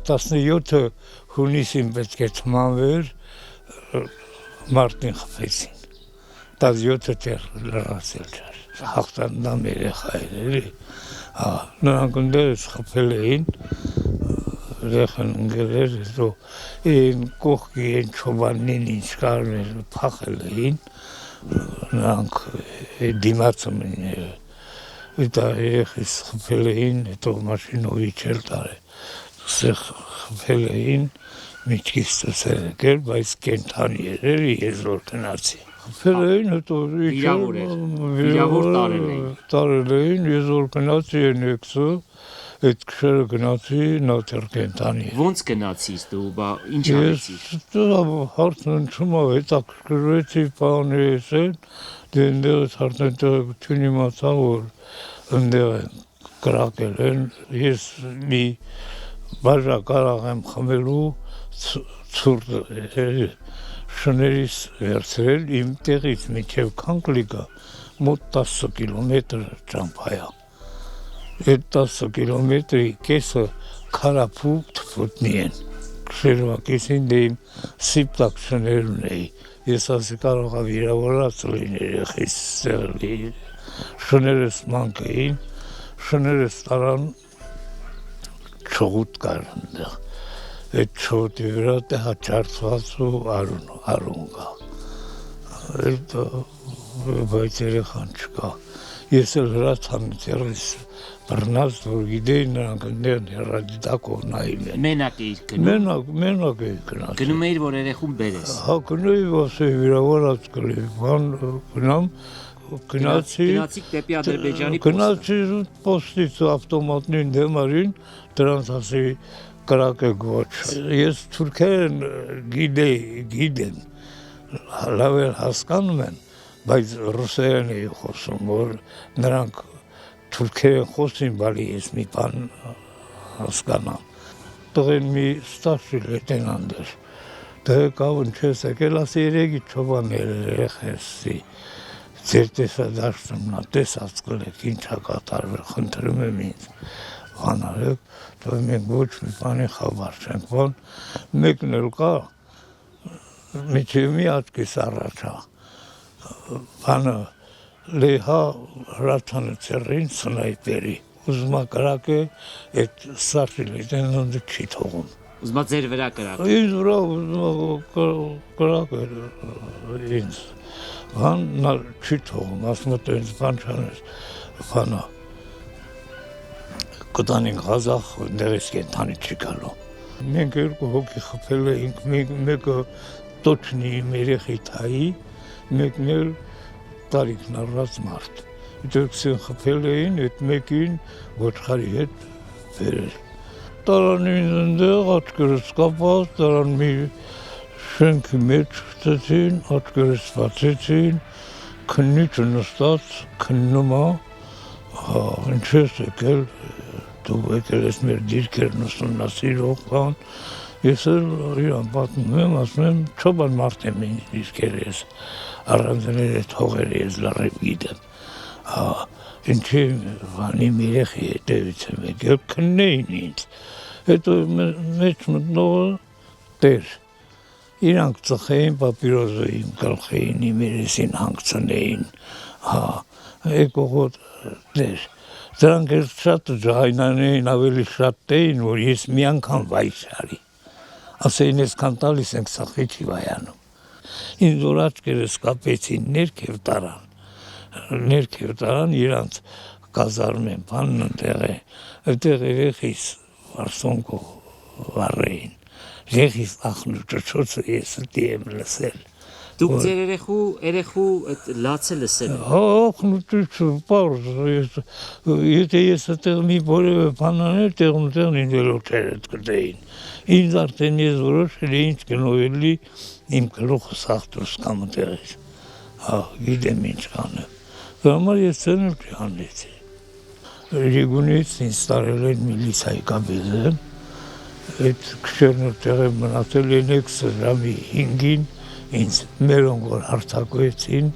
17 հունիսին պետք է թմանվեր մարտին խփեցին 17-ը դեռ լրացել չէր հաղթանդամ երեխայր էլի նրանք ընդերս խփել էին երեխան ընկերեր հետո այն կողքի այն չոբանին ինչ կարում էր փախել էին նրանք դիմացը մին Դա երեխիս խփել էին, հետո մաշինով իջել տարել, սեղ խփել էին, միջքից ծսեր եկել, բայց կենթանի էր, ես որ գնացի։ Խփել էին, հետո վիրավոր տարել էին, ես որ գնացի են եկսը, այդ քշերը գնացի, նա դեռ կենթանի էր։ Ոնց գնացիս դու, բա ինչ արեցիր։ Ես հարցն ընչում հետաքրքրվեցի բանը ես են, դե ընդեղից հարցն տեղեկություն իմացա, որ ընդեղ են կրակել են, ես մի բաժա կարող եմ խմելու ցուրտ շներից վերցրել իմ տեղից մինչև Քանքլիկը մոտ 10 կիլոմետր ճամփայա։ Այդ 10 կիլոմետրի կեսը քարափու թփուտնի են։ Շերվակեսին դե իմ սիպտակ շներն էի։ Ես ասի կարող եմ վիրավորած լինել երեխիս սեղլի շներս մանկ էին, շներս տարան չողուտ կար ընդեղ, այդ չողուտի վրա տեղա ճարծված ու արուն կա, բայց երեխան չկա, ես էլ հրացան տերիս բռնած, որ գիտեի նրանք ընդեղ հեռադիտակով նայում են։ Մենակ էիր գնում։ Մենակ էի գնաց։ Գնում էիր, որ երեխուն բերես։ Հա, գնոյի ասեի վիրավորած կլի, գնամ, Գնացիք դեպի Ադրբեջանի Գնացի պոստից ավտոմատնին դեմարին, դրանց ասի կրակեք ոչ։ Ես թուրքերեն գիտեմ, լավ էլ հասկանում են, բայց ռուսերեն էի խոսում, որ նրանք թուրքերեն խոսին, բալի ես մի բան հասկանամ։ Տղեն մի ստարշի լետենանդ էր, դե կավն չես եկել, ասի երեգի չոբան երեխեսի, ձեր տեսադաշտում նա տեսած կլեք, ինչա կատարվել, խնդրում եմ ինձ, վանարեք, դու մենք ոչ մի բանի խաբար չենք, բան մեկն էլ կա, միջև մի աչքիս առաջա, բանը լեհա հրացանը ծերին սնայպերի, ուզմա կրակ է, այդ սարշի լետենանդը չի թողում։ Ուզմա ձեր վրա կրակ։ Ինձ վրա ուզմա կրակ էր ինձ։ Բան նա չի թողում, ասում է տենց բան չանես, բանա, կտանին Ղազախ, ներես կենթանի չի գալու։ Մենք երկու հոգի խփել էինք, մեկը տոչնի իմ երեխի թայի, մեկն էլ տարիքն առած մարդ։ Դերքսին խփել էին, այդ մեկին ոչխարի հետ վերել։ Տարանին ընդեղ աչքերս կապած, տարան մի շենքի մեջ խտեցին, աչքերս բացեցին, քննիչը նստած, քննում է, ինչ ես եկել, դու եկել ես մեր դիրքերն ուսումնասիրող բան, ես էլ իրան պատմում եմ, ասում եմ, չոբան մարդ եմ ինձ դիրքեր ես, առանձներ այդ հողերը ես լարիվ գիտեմ, ինչի վանի երեխի հետևից եմ եկել, քննեին ինձ, հետո մեջ մտնողը տեր, իրանք ծխեին պապիրոզը իմ գլխեին, իմ երեսին հանգցնեին, եկողոտ դեր, դրանք էլ շատ ջայնան ավելի շատ էին, որ ես մի անգամ վայշարի, ասեին ես կան տալիս ենք սախի չի վայանում, ինձ որ աչքերս կապեցին ներքև տարան, իրանց կազարում են, բանն ընդեղ է, այդեղ երեխիս վարսոնքով վարեին, երեխիս ախնու ճոչոցը ես դի եմ լսել, Դուք ձեր երեխու լացը լսել եք։ Հա, ախնուտիչը, պարզ, եթե ես այդեղ մի որևէ բան աներ, տեղում ինձ ելոչերդ կտեին։ Ինձ արդեն ես որոշել ինչ գնովելի իմ գլուխը սաղ դուրս կամ տեղից։ Հա, գիտեմ ինչ կանեմ։ Դա համար ես ցեն էլ չանեցի։ Ռիգունից ինձ տարել են միլիցայի կաբիզեն, այդ քշերն տեղը մնացել են 6 ժամի 5-ին, ինձ մերոնք որ հարթակվեցին,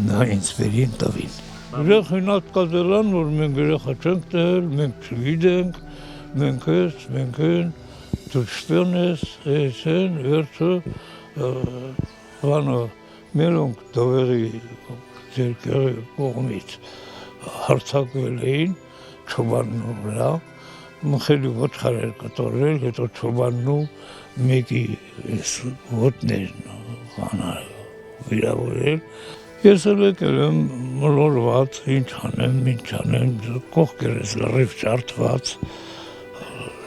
նա ինձ վերին տվին։ Երեխին ատկազել են, որ մենք երեխա չենք տել, մենք չգիտենք, մենք դու շտոնես, էսեն, վերջը, վանը, մերոնք դովերի ձերքերի կողմից հարցակվել էին չոբանն ու վրա, մխելի ոչխարեր կտորել, հետո չոբանն ու մեկի ոտներն վիրավորել, ես էլ եկել եմ մոլորված, ինչ անեմ, կողքերս լրիվ ջարդված,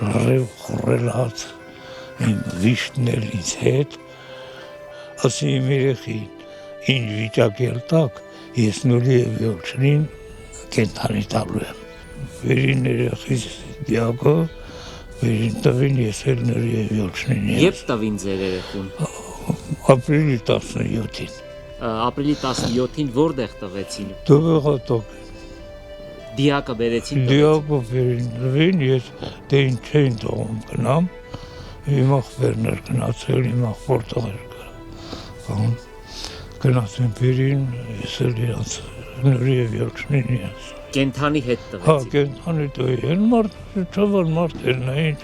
լրիվ խորելած, իմ վիշտն էլ ինձ հետ, ասի իմ երեխին, ինչ վիճակել տակ, ես նորի և յոլչնին կենթանի տալու եմ։ Վերին երեխիս դյակը, վերին տվին ես էլ նորի և յոլչնին ես։ Եվ տվին ձեր երեխուն։ Ապրիլի 17-ին։ Ապրիլի 17-ին որտեղ տվեցին։ Դովեղատոկ։ Դիակը բերեցին։ Դիակը վերին տվին, ես դե ինչ չէին տողում գնամ, իմ ախպերներ գնացել, իմ ախպորտեղ էր գնացին վերին, ես էլ իրանց նորի և յոլչնին ես։ Կենթանի հետ տվեցին։ Հա, կենթանի տվի, են մարդերն էին,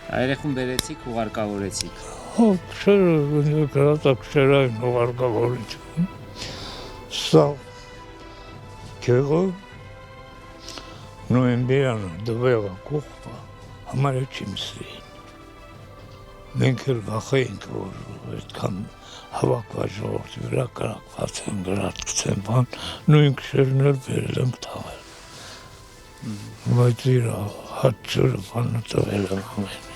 Երեխուն բերեցիք, ուղարկավորեցիք։ Հա, քշերը, գրատա քշերային ուղարկավորիչ։ Սա կեղը, նոյեմբերանը դվեղը կողպա, համարը չիմսրին։ Մենք էլ վախեինք, որ այդքան հավակված ժողովրդի վրա կրակված են, գրատկցեն բան, նույն քշերն էլ բերել ենք թաղել։ Բայց իր հաճուրը բանը տվել եմ ամեն։